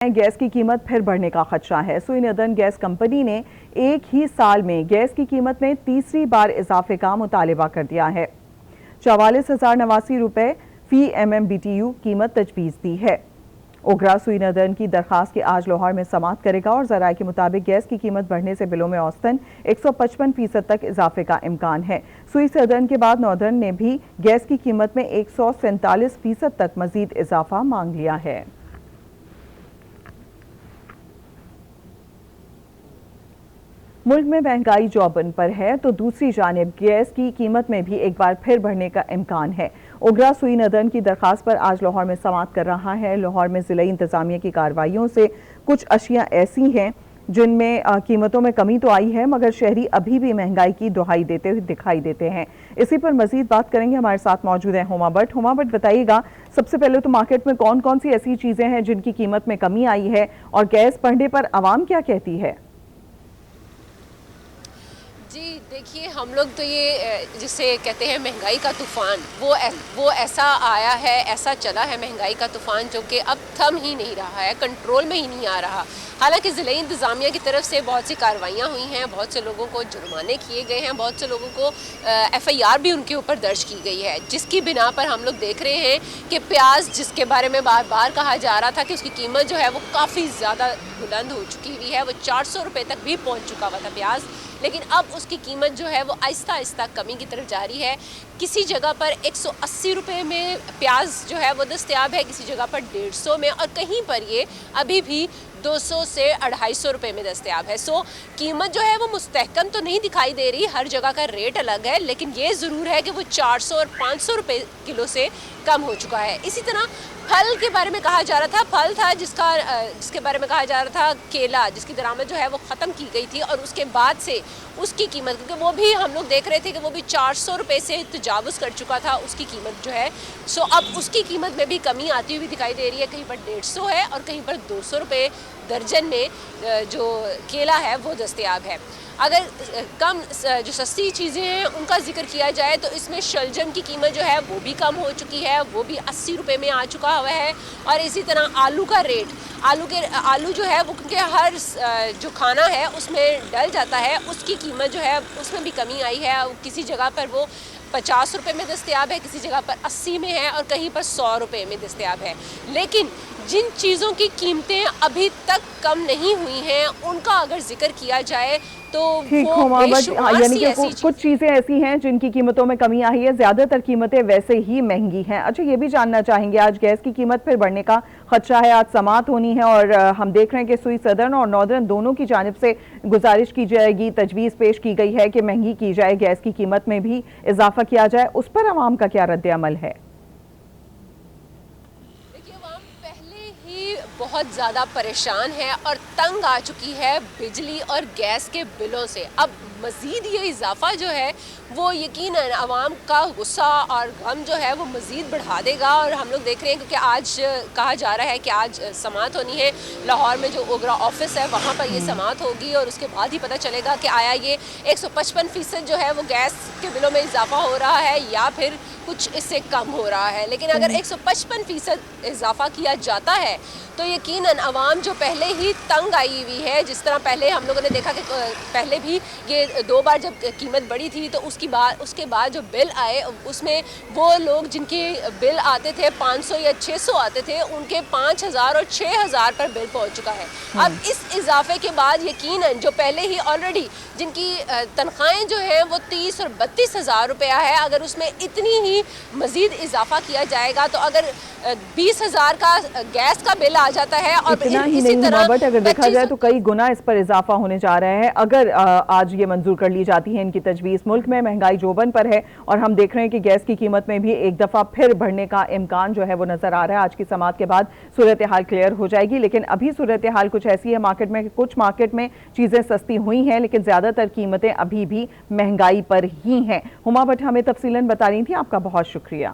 Gas की कीमत फिर बढ़ने का खदशा है। सुई नदन गैस कंपनी ने एक ही साल में गैस की कीमत में तीसरी बार इजाफे का मुतालिबा कर दिया है। 44,089 रुपए फी MMBTU कीमत तजवीज़ दी है। ओगरा सुई नदन की दरखास्त की आज लाहौर में समाअत करेगा और जराये के मुताबिक गैस की कीमत बढ़ने से बिलों में औसतन 155% तक इजाफे का इम्कान है। सुई सदन के बाद नॉर्दर्न ने भी गैस की कीमत में 147% तक मजीद इजाफा मांग लिया है। मुल्क में महंगाई चौबन पर है तो दूसरी जानिब गैस की कीमत में भी एक बार फिर बढ़ने का इम्कान है। ओगरा सुई नदन की दरखास्त पर आज लाहौर में समाअत कर रहा है। लाहौर में ज़िला इंतजामिया की कार्रवाइयों से कुछ अशिया ऐसी हैं जिनमें कीमतों में कमी तो आई है, मगर शहरी अभी भी महंगाई की दुहाई देते हुए दिखाई देते हैं। इसी पर मजीद बात करेंगे। हमारे साथ मौजूद हैं हुमा भट्ट। हुमा भट्ट, बताइएगा सबसे पहले तो मार्केट में कौन कौन सी ऐसी चीज़ें हैं जिनकी कीमत में कमी आई है और गैस बढ़ने पर आवाम क्या कहती है? जी देखिए, हम लोग तो ये जिसे कहते हैं महंगाई का तूफ़ान, वो ऐसा आया है, ऐसा चला है महंगाई का तूफ़ान जो कि अब थम ही नहीं रहा है, कंट्रोल में ही नहीं आ रहा। हालांकि ज़िले इंतज़ामिया की तरफ से बहुत सी कार्रवाइयाँ हुई हैं, बहुत से लोगों को जुर्माने किए गए हैं, बहुत से लोगों को FIR भी उनके ऊपर दर्ज की गई है, जिसकी बिना पर हम लोग देख रहे हैं कि प्याज, जिसके बारे में बार बार कहा जा रहा था कि उसकी कीमत जो है वो काफ़ी ज़्यादा बुलंद हो चुकी हुई है, वो 400 रुपये तक भी पहुँच चुका हुआ था प्याज, लेकिन अब उसकी कीमत जो है वो आहिस्ता आहिस्ता कमी की तरफ जारी है। किसी जगह पर 180 रुपये में प्याज जो है वो दस्तयाब है, किसी जगह पर 150 में, और कहीं पर ये अभी भी 200 से 250 रुपये में दस्तयाब है। सो कीमत जो है वो मुस्तहकम तो नहीं दिखाई दे रही, हर जगह का रेट अलग है, लेकिन ये ज़रूर है कि वो 400 और 500 रुपये किलो से कम हो चुका है। इसी तरह फल के बारे में कहा जा रहा था, फल था जिसके बारे में कहा जा रहा था केला, जिसकी दरामद जो है वो ख़त्म की गई थी, और उसके बाद से उसकी कीमत, क्योंकि वो भी हम लोग देख रहे थे कि वो भी 400 रुपये से तजावुज़ कर चुका था उसकी कीमत जो है। सो अब उसकी कीमत में भी कमी आती हुई दिखाई दे रही है, कहीं पर 150 है और कहीं पर 200 रुपये दर्जन में जो केला है वो दस्तयाब है। अगर कम जो सस्ती चीज़ें हैं उनका जिक्र किया जाए तो इसमें शलजम की कीमत जो है वो भी कम हो चुकी है, वो भी 80 रुपये में आ चुका हुआ है। और इसी तरह आलू का रेट, आलू जो है वो, क्योंकि हर जो खाना है उसमें डल जाता है, उसकी कीमत जो है उसमें भी कमी आई है। किसी जगह पर वो 50 रुपये में दस्तयाब है, किसी जगह पर 80 में है और कहीं पर 100 रुपये में दस्तयाब है। लेकिन जिन चीज़ों की कीमतें अभी तक कम नहीं हुई हैं उनका अगर जिक्र किया जाए तो वो यानी कि कुछ चीज़ें ऐसी हैं जिनकी कीमतों में कमी आई है, ज़्यादातर कीमतें वैसे ही महंगी हैं। अच्छा, ये भी जानना चाहेंगे, आज गैस की कीमत फिर बढ़ने का खदशा है, आज समाअत होनी है और हम देख रहे हैं कि सुई सदर्न और नॉर्दर्न दोनों की जानिब से गुजारिश की जाएगी, तजवीज़ पेश की गई है कि महंगी की जाए, गैस की कीमत में भी इजाफा किया जाए। उस पर अवाम का क्या रद्द अमल है? बहुत ज़्यादा परेशान है और तंग आ चुकी है बिजली और गैस के बिलों से। अब मज़ीद ये इजाफा जो है वो यकीनन आवाम का गुस्सा और गम जो है वो मज़ीद बढ़ा देगा। और हम लोग देख रहे हैं क्योंकि आज कहा जा रहा है कि आज समाअत होनी है लाहौर में, जो ओगरा ऑफिस है वहाँ पर ये समाअत होगी और उसके बाद ही पता चलेगा कि आया ये 155% जो है वो गैस के बिलों में इजाफा हो रहा है या फिर कुछ इससे कम हो रहा है। लेकिन अगर 155% इजाफा किया जाता है तो यकीनन आवाम जो पहले ही तंग आई हुई है, जिस तरह पहले हम लोगों ने देखा कि पहले भी ये 2 बार जब कीमत बढ़ी थी तो उसके बाद जो बिल आए उसमें वो लोग जिनके बिल आते थे 500 या 600 आते थे, उनके 5000 और 6000 पर बिल पहुंच चुका है। अब इस इजाफे के बाद यकीनन जो पहले ही ऑलरेडी जिनकी तनख्वाहें जो हैं वो 30 और 32 हज़ार रुपया है, अगर उसमें इतनी ही मज़ीद इजाफा किया जाएगा तो अगर 20,000 का गैस का बिल आ जाता है और इतना ही नहीं हुआ, बट अगर देखा जाए तो कई गुना इस पर इजाफा होने जा रहा है। अगर आज ये मंजूर कर ली जाती है इनकी तजवीज़, मुल्क में महंगाई जोबन पर है और हम देख रहे हैं कि गैस की कीमत में भी एक दफ़ा फिर बढ़ने का इम्कान जो है वो नज़र आ रहा है। आज की समाअत के बाद सूरत हाल क्लियर हो जाएगी, लेकिन अभी सूरत हाल कुछ ऐसी है मार्केट में, कुछ मार्केट में चीज़ें सस्ती हुई हैं लेकिन ज़्यादातर कीमतें अभी भी महंगाई पर ही हैं। हुमा भट्ट हमें तफसीलन बता रही थी, आपका बहुत शुक्रिया।